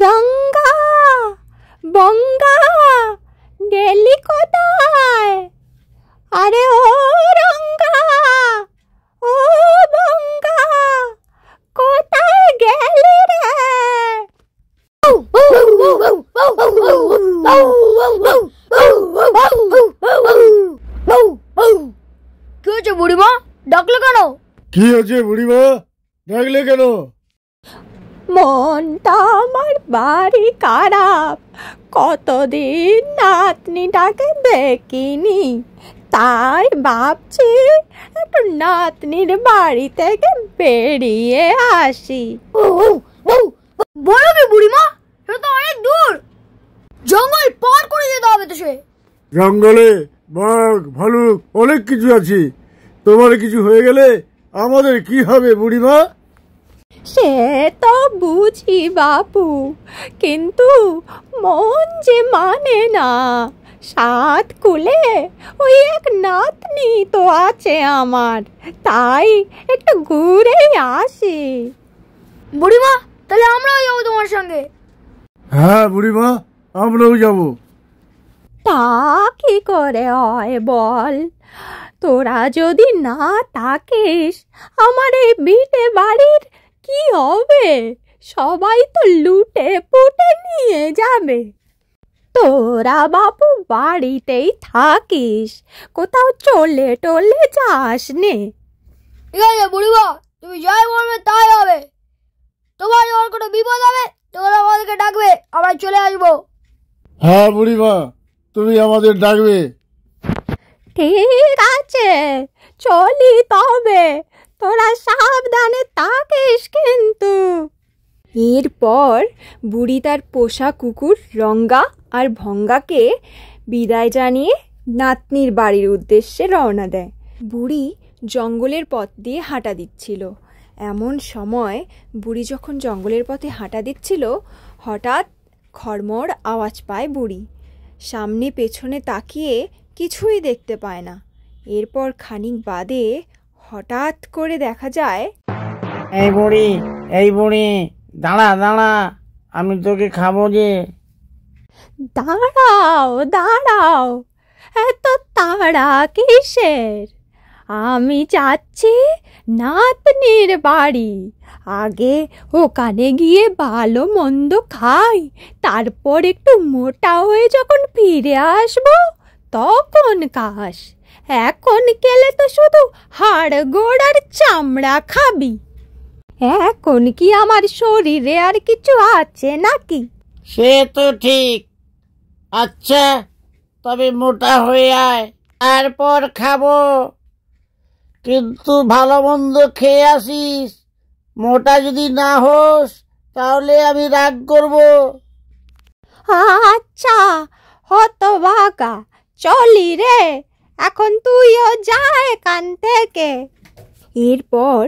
রঙ্গা বঙ্গা গেলি কোথায়? আরে ও রঙ্গা, ও বঙ্গা, কোথায় গেলি রে? কি হয়েছে বুড়িমা, ডাকলে কেন? কি হয়েছে বুড়িমা, ডাকলে কেন? মনটা আমার বাড়ি খারাপ, কতদিন নাতনিটাকে দেখিনি, তাই ভাবছি একটু নাতনির বাড়ি থেকে বেরিয়ে আসি। বলো কি বুড়িমা, সেটা তো অনেক দূর, জঙ্গল পার করে যেতে হবে তো। সে জঙ্গলে বাঘ ভালুক অনেক কিছু আছে, তোমার কিছু হয়ে গেলে আমাদের কি হবে বুড়িমা? সে তো বুঝি বাপু, কিন্তু মন যে মানে না। সাত কুলে ওই এক নাতনি তো আছে আমার, তাই একটু ঘুরে আসি। বুড়িমা, তাহলে আমরাও যাবো তোমার সঙ্গে। হ্যাঁ বুড়িমা, আমরাও যাবো। তা কি করে হয় বল? তোরা যদি না থাকিস আমার এই ভিটে বাড়ির কি হবে? সবাই তো লুটে পুটে নিয়ে যাবে। তোরা বাপু বাড়িতেই থাকিস, কোথাও চলে টলে যাস নে। ঠিক আছে বুড়িমা, তুমি যাই বলবে তাই হবে। তোমার যখন কোনো বিপদ হবে তোমরা আমাদেরকে ডাকবে, আমরা চলে আসবো। হ্যাঁ বুড়িমা, তুমি আমাদের ডাকবে। ঠিক আছে, চলি তবে, তোরা সাবধানে থাকিস কিন্তু। এরপর বুড়ি তার পোষা কুকুর রঙ্গা আর ভঙ্গাকে বিদায় জানিয়ে নাতনির বাড়ির উদ্দেশ্যে রওনা দেয়। বুড়ি জঙ্গলের পথ দিয়ে হাঁটা দিচ্ছিল। এমন সময় বুড়ি যখন জঙ্গলের পথে হাঁটা দিচ্ছিল, হঠাৎ খড়মড় আওয়াজ পায় বুড়ি। সামনে পেছনে তাকিয়ে কিছুই দেখতে পায় না। এরপর খানিক বাদে হঠাৎ করে দেখা যায়, এই বুড়ি, দাঁড়া দাঁড়া, আমি তোকে খাবো যে। দাঁড়াও দাঁড়াও, এত তাড়া কিসের? আমি যাচ্ছি নাতনির বাড়ি, আগে ওখানে গিয়ে ভালো মন্দ খাই, তারপর একটু মোটা হয়ে যখন ফিরে আসবো তখন খাস। এখন গেলে তো শুধু হাড় গোড় আর চামড়া খাবি। এখন কি আমার শরীরে আর কিছু আছে নাকি? সে তো ঠিক। আচ্ছা, তবে মোটা হয়ে আয়, তারপর খাবো। কিন্তু ভালো মন্দ খেয়ে আসিস, মোটা যদি না হোস তাহলে আমি রাগ করব। আচ্ছা হতভাগা, চলি রে, এখন তুইও যা এখান থেকে। এরপর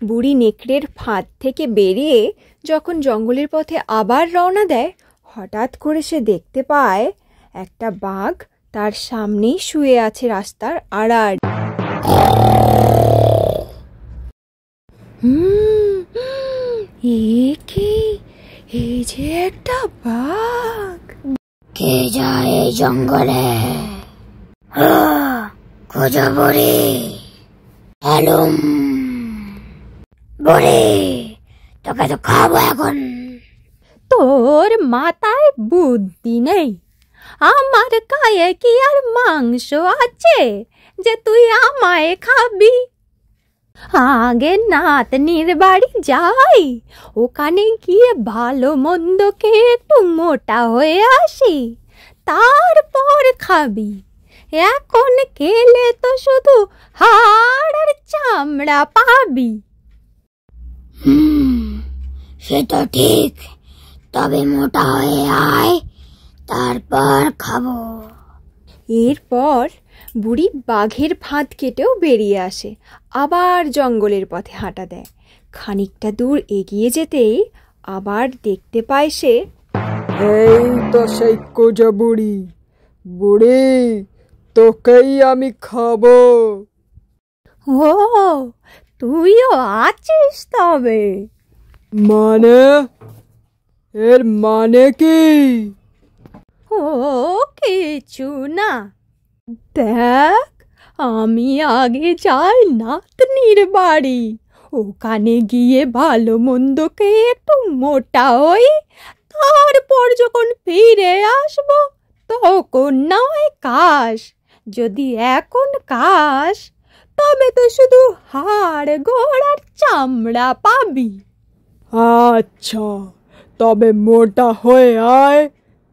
বুড়ি নেকড়ের ফাঁদ থেকে বেরিয়ে যখন জঙ্গলের পথে আবার রওনা দেয়, হঠাৎ করে সে দেখতে পায় একটা বাঘ তার সামনেই শুয়ে আছে রাস্তার আড়াআড়ি। এই যে একটা বাঘ। কে যায় এই জঙ্গলে? খোঁজো বুড়ি। হ্যালুম বুড়ি, তোকে তো খাবো এখন। তোর মাথায় বুদ্ধি নেই? আমার গায়ে কি আর মাংস আছে যে তুই আমায় খাবি? আগে নাতনির বাড়ি যাই, ওখানে গিয়ে ভালো মন্দ খেয়ে একটু মোটা হয়ে আসি, তারপর খাবি। এখন খেলে তো শুধু হাড় আর চামড়া পাবি। সে তো ঠিক, তবে মোটা হয়ে আয়, তারপর খাবো। এরপর বুড়ি বাঘের ফাঁদ কেটেও বেরিয়ে আসে, আবার জঙ্গলের পথে হাঁটা দেয়। খানিকটা দূর এগিয়ে যেতেই আবার দেখতে পায় সে, এই তো সেই কোজা বুড়ি। বুড়ি, তোকেই আমি খাবো। ও তুইও আছিস তবে? মানে এর মানে কি? ও কিছু না, দেখ আমি আগে যাই নাতনির বাড়ি, ওখানে গিয়ে ভালো মন্দকে একটু মোটা হই, তারপর যখন ফিরে আসবো তখন নয় খাস, যদি এখন খাস তবে তো শুধু হাড় গোড় আর চামড়া পাবি। আচ্ছা, তবে মোটা হয়ে আয়,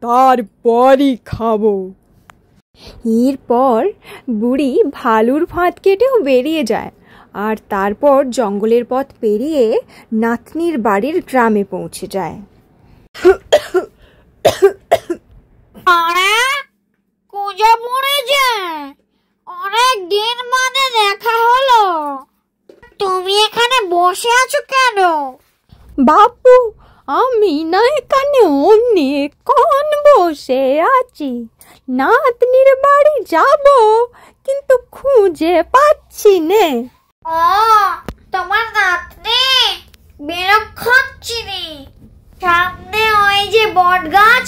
তারপরই খাবো। এরপর বুড়ি ভালুর ফাঁদ কেটেও বেরিয়ে যায়, আর তারপর জঙ্গলের পথ পেরিয়ে নাতনির বাড়ির গ্রামে পৌঁছে যায়। আরে কুঁজে পড়েছে, অনেক দিন বাদে দেখা হলো। তুমি এখানে বসে আছো কেন? বাপু, আমি না এখানে অনেকক্ষণ বসে আছি, নাতনির বাড়ি যাব কিন্তু খুঁজে পাচ্ছি নে। ও, তোমার নাতনি বিলক্ষণ চিনি। সামনে ওই যে বট গাছ,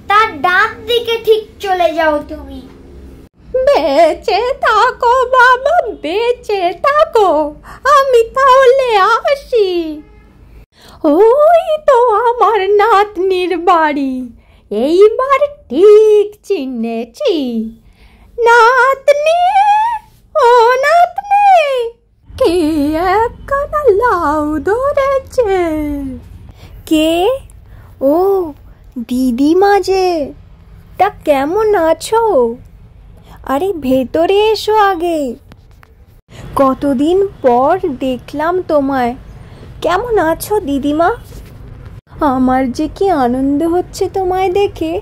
তার ডান দিকে ঠিক চলে যাও তুমি। বেঁচে থাকো বাবা, বেঁচে থাকো, আমি তাহলে আসি। ওই তো আমার নাতনির বাড়ি, এইবার ঠিক চিনেছি। নাতনি, ও নাতনি, কে একখানা লাউ ধরেছে? কে? ও দিদিমা যে, তা কেমন আছো? আরে ভেতরে এসো আগে, কতদিন পর দেখলাম তোমায়। কেমন আছো দিদিমা? আমার যে কি আনন্দ হচ্ছে তোমায় দেখে,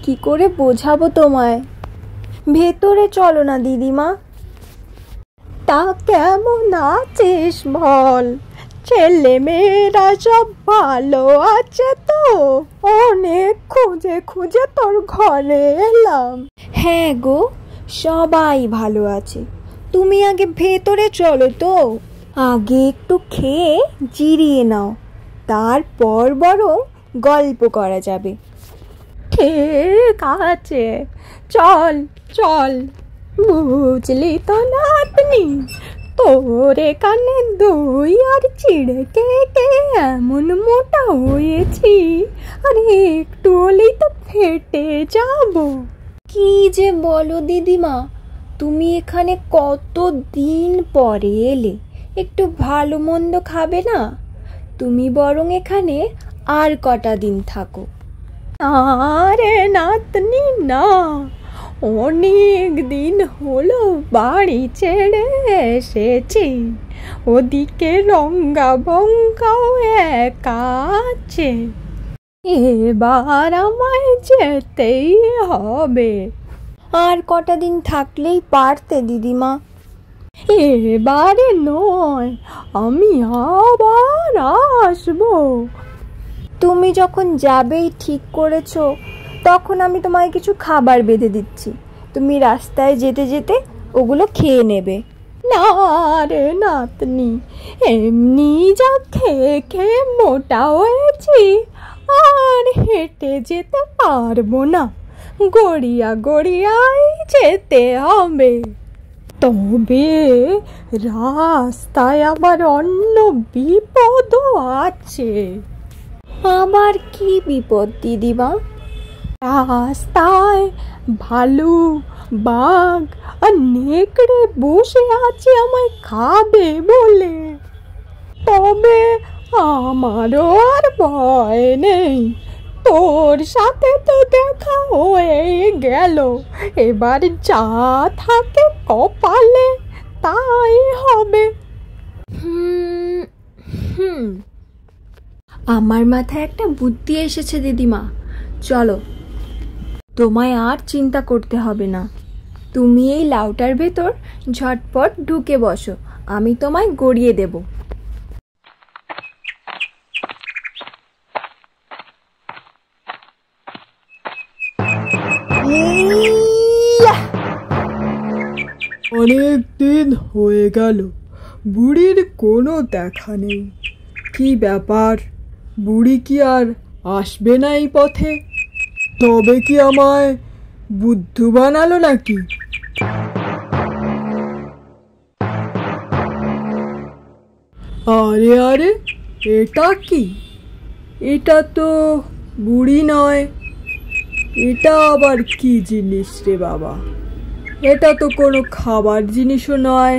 কি করে বোঝাবো তোমায়। ভেতরে চলো না দিদিমা। তা কেমন আছিস বল? ছেলে মেয়েরা সব ভালো আছে তো? অনেক খুঁজে খুঁজে তোর ঘরে এলাম। হ্যাঁ গো, সবাই ভালো আছে। তুমি আগে ভেতরে চলো তো, আগে একটু খেয়ে জিরিয়ে নাও, তারপর বরং গল্প করা যাবে। ঠিক আছে, চল চল। বুঝলি তো নাতনি, তোর এখানে দই আর চিড়ে কে এমন মোটা হয়েছি, আর একটু হলেই তো ফেটে যাব। কি যে বলো দিদিমা, তুমি এখানে কত দিন পরে এলে, একটু ভালো মন্দ খাবে না? তুমি বরং এখানে আর কটা দিন থাকো। আরে নাতনি না, অনেক দিন হলো বাড়ি ছেড়ে এসেছি, ওদিকে রঙ্গা বঙ্গাও একা আছে, এবার আমায় যেতেই হবে। আর কটা দিন থাকলেই পারতে দিদিমা। এবারে নয়, আমি আবার আসবো। তুমি যখন যাবেই ঠিক করেছো, তখন আমি তোমায় কিছু খাবার বেঁধে দিচ্ছি, তুমি রাস্তায় যেতে যেতে ওগুলো খেয়ে নেবে। না রে নাতনি, এমনি যা খেয়ে খেয়ে মোটা হয়েছি, আর হেঁটে যেতে পারবো না, গড়িয়া গড়িয়াই যেতে হবে। তবে রাস্তায় আবার অন্য বিপদও আছে। আবার কি বিপদ দিদিমা? রাস্তায় ভালু, বাঘ আর নেকড়ে বসে আছে আমায় খাবে বলে। তবে আমারও আর ভয় নেই, তোর সাথে তো দেখা হয়ে গেল, এবার যা থাকে কপালে তাই হবে। আমার মাথায় একটা বুদ্ধি এসেছে দিদিমা, চলো, তোমায় আর চিন্তা করতে হবে না। তুমি এই লাউটার ভেতর ঝটপট ঢুকে বসো, আমি তোমায় গড়িয়ে দেব। অনেক দিন হয়ে গেল, বুড়ির কোনো দেখা নেই। কি ব্যাপার, বুড়ি কি আর আসবে না এই পথে? তবে কি আমায় বুদ্ধু বানালো নাকি? আরে আরে, এটা কি? এটা তো বুড়ি নয়। এটা আবার কি জিনিস রে বাবা? এটা তো কোনো খাবার জিনিসও নয়।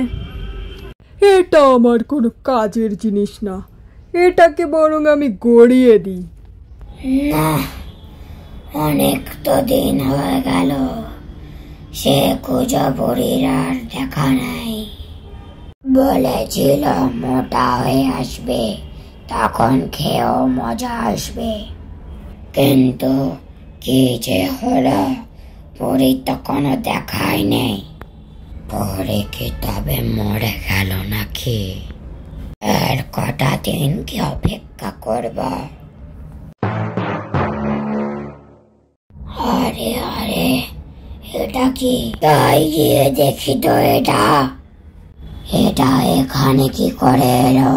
এটা আমার কোনো কাজের জিনিস না। এটাকে বরং আমি গড়িয়ে দিই। না, অনেক তো দিন হয়ে গেল, সে কুজো বুড়ির আর দেখা নাই। বলেছিল মোটা হয়ে আসবে, তখন খেয়েও মজা আসবে, কিন্তু কি যে হলো, বুড়ি তো কোনো দেখাই নেই। পরে কি তবে মরে গেল নাকি? আর কটা দিন কি অপেক্ষা করব? আরে আরে, এটা কি? তাই গিয়ে দেখি তো। এটা এখানে কি করে এলো?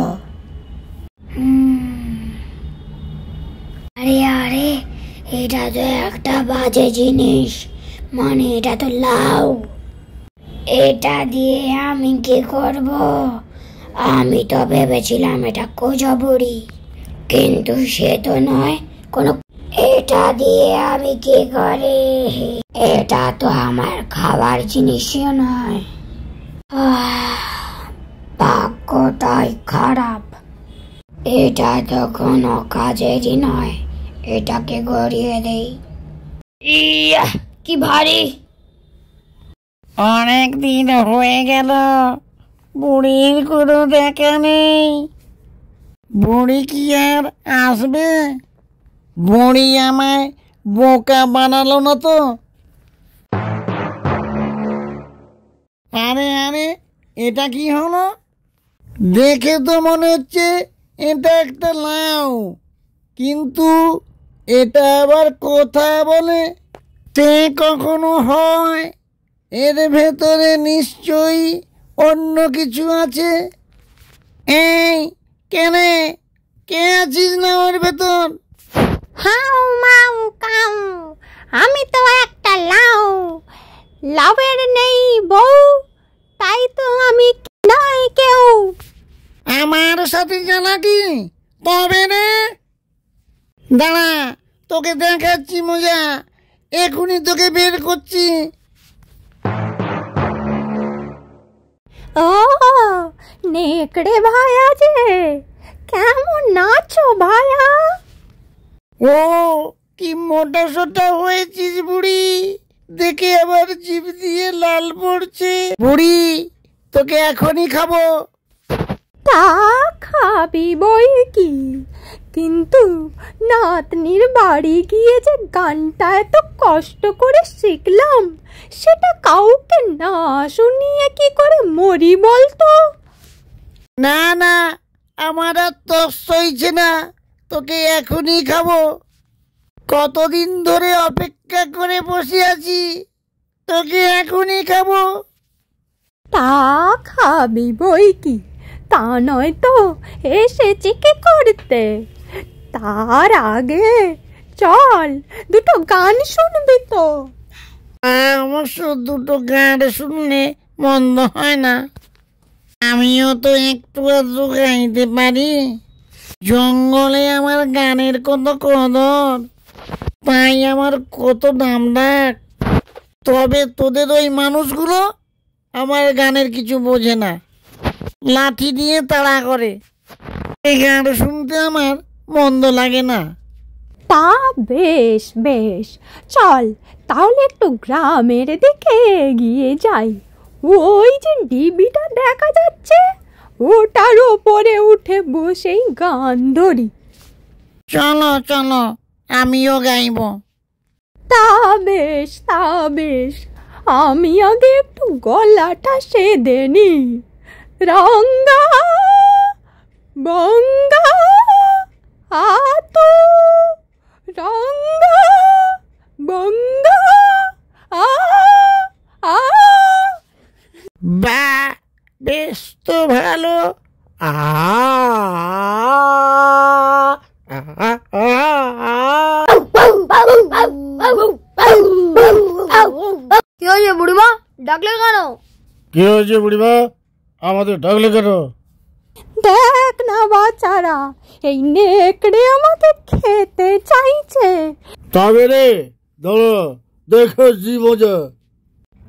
আরে আরে, এটা তো একটা বাজে জিনিস, মানে এটা তো লাউ। এটা দিয়ে আমি কি করব? আমি তো ভেবেছিলাম এটা কুজো বুড়ি, কিন্তু সে তো নয় কোনো। এটা দিয়ে আমি কি করি? এটা তো আমার খাবার জিনিসও নয়। ভাগ্যটাই খারাপ। এটা তো কোনো কাজেরই নয়। এটাকে গড়িয়ে দেই। ইয়া, কি ভারী! অনেক দিন হয়ে গেল, বুড়ির কোনো দেখা নেই। বুড়ি কি আর আসবে? বুড়ি আমায় বোকা বানালো না তো? আরে আরে, এটা কি হলো? দেখে তো মনে হচ্ছে এটা একটা লাউ, কিন্তু এটা আবার কথা বলে। তে কখনো হয়? এর ভেতরে নিশ্চয়ই অন্য কিছু আছে। এই, কে আছিস না ওর ভেতর? হাউ মাউ কাউ, আমি তো একটা লাউ। লাউয়ের নেই বউ, তাই তো আমি নয় কেউ। আমার সাথে চালাকি তবে রে, দাঁড়া, তোকে দেখাচ্ছি মজা। এখনই তোকে বের করছি। ও নেকড়ে ভায়া যে, কেমন নাচো ভায়া? ও কি মোটা সোটা হয়েছিস বুড়ি, দেখে আবার জিভ দিয়ে লাল পড়ছে। বুড়ি, তোকে এখনই খাবো। তা খাবি বই কি, কিন্তু নাতনির বাড়ি গিয়ে যে গানটা এত কষ্ট করে শিখলাম, সেটা কাউকে না শুনিয়ে কি করে মরি বলতো? না না, আমার আর তস সইছে না, তোকে এখনই খাবো। কতদিন ধরে অপেক্ষা করে বসে আছি, তোকে এখনই খাবো। তা খাবি বই কি, তা নয় তো এসেছি কি করতে? তার আগে চল দুটো গান শুনবি তো? অবশ্য দুটো গান শুনলে মন্দ হয় না। আমিও তো একটু আধটু গাইতে পারি। জঙ্গলে আমার গানের কত কদর, তাই আমার কত নাম ডাক। তবে তোদের ওই মানুষগুলো আমার গানের কিছু বোঝে না, লাঠি দিয়ে তাড়া করে। এই গান শুনতে আমার মন্দ লাগে না। তা বেশ বেশ, চল তাহলে একটু গ্রামের দিকে এগিয়ে যাই। ওই যে ডিবিটা দেখা যাচ্ছে, ওটার ওপরে উঠে বসেই গান ধরি। চলো চলো, আমিও গাইব। তা বেশ তা বেশ, আমি আগে একটু গলাটা সেদে নি। রঙ্গা বঙ্গা আতু, রঙ্গা বঙ্গা আ আ। বা, বেশ তো ভালো। আ আ আ আ ডাকলে কেন? কি হয়েছে বুড়িমা, আমাদের ডাকলে কেন? দেখ না বাচ্চারা, এই নেকড়ে আমাদের খেতে চাইছে। তবে রে দাঁড়া, দেখেছি মজা।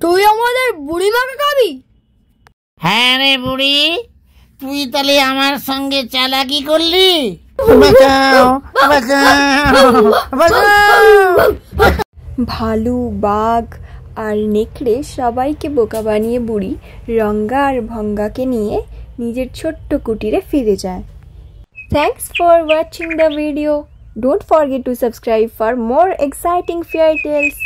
তুই আমাদের বুড়িমাকে খাবি? হ্যাঁ রে বুড়ি, তুই তাহলে আমার সঙ্গে চালাকি করলি? বাঁচাও, বাঁচাও, বাঁচাও। ভালু, বাঘ আর নেকড়ে সবাইকে বোকা বানিয়ে বুড়ি রঙ্গা আর ভঙ্গাকে নিয়ে নিজের ছোট্ট কুটিরে ফিরে যায়। Thanks for watching the video. Don't forget to subscribe for more exciting fairy tales.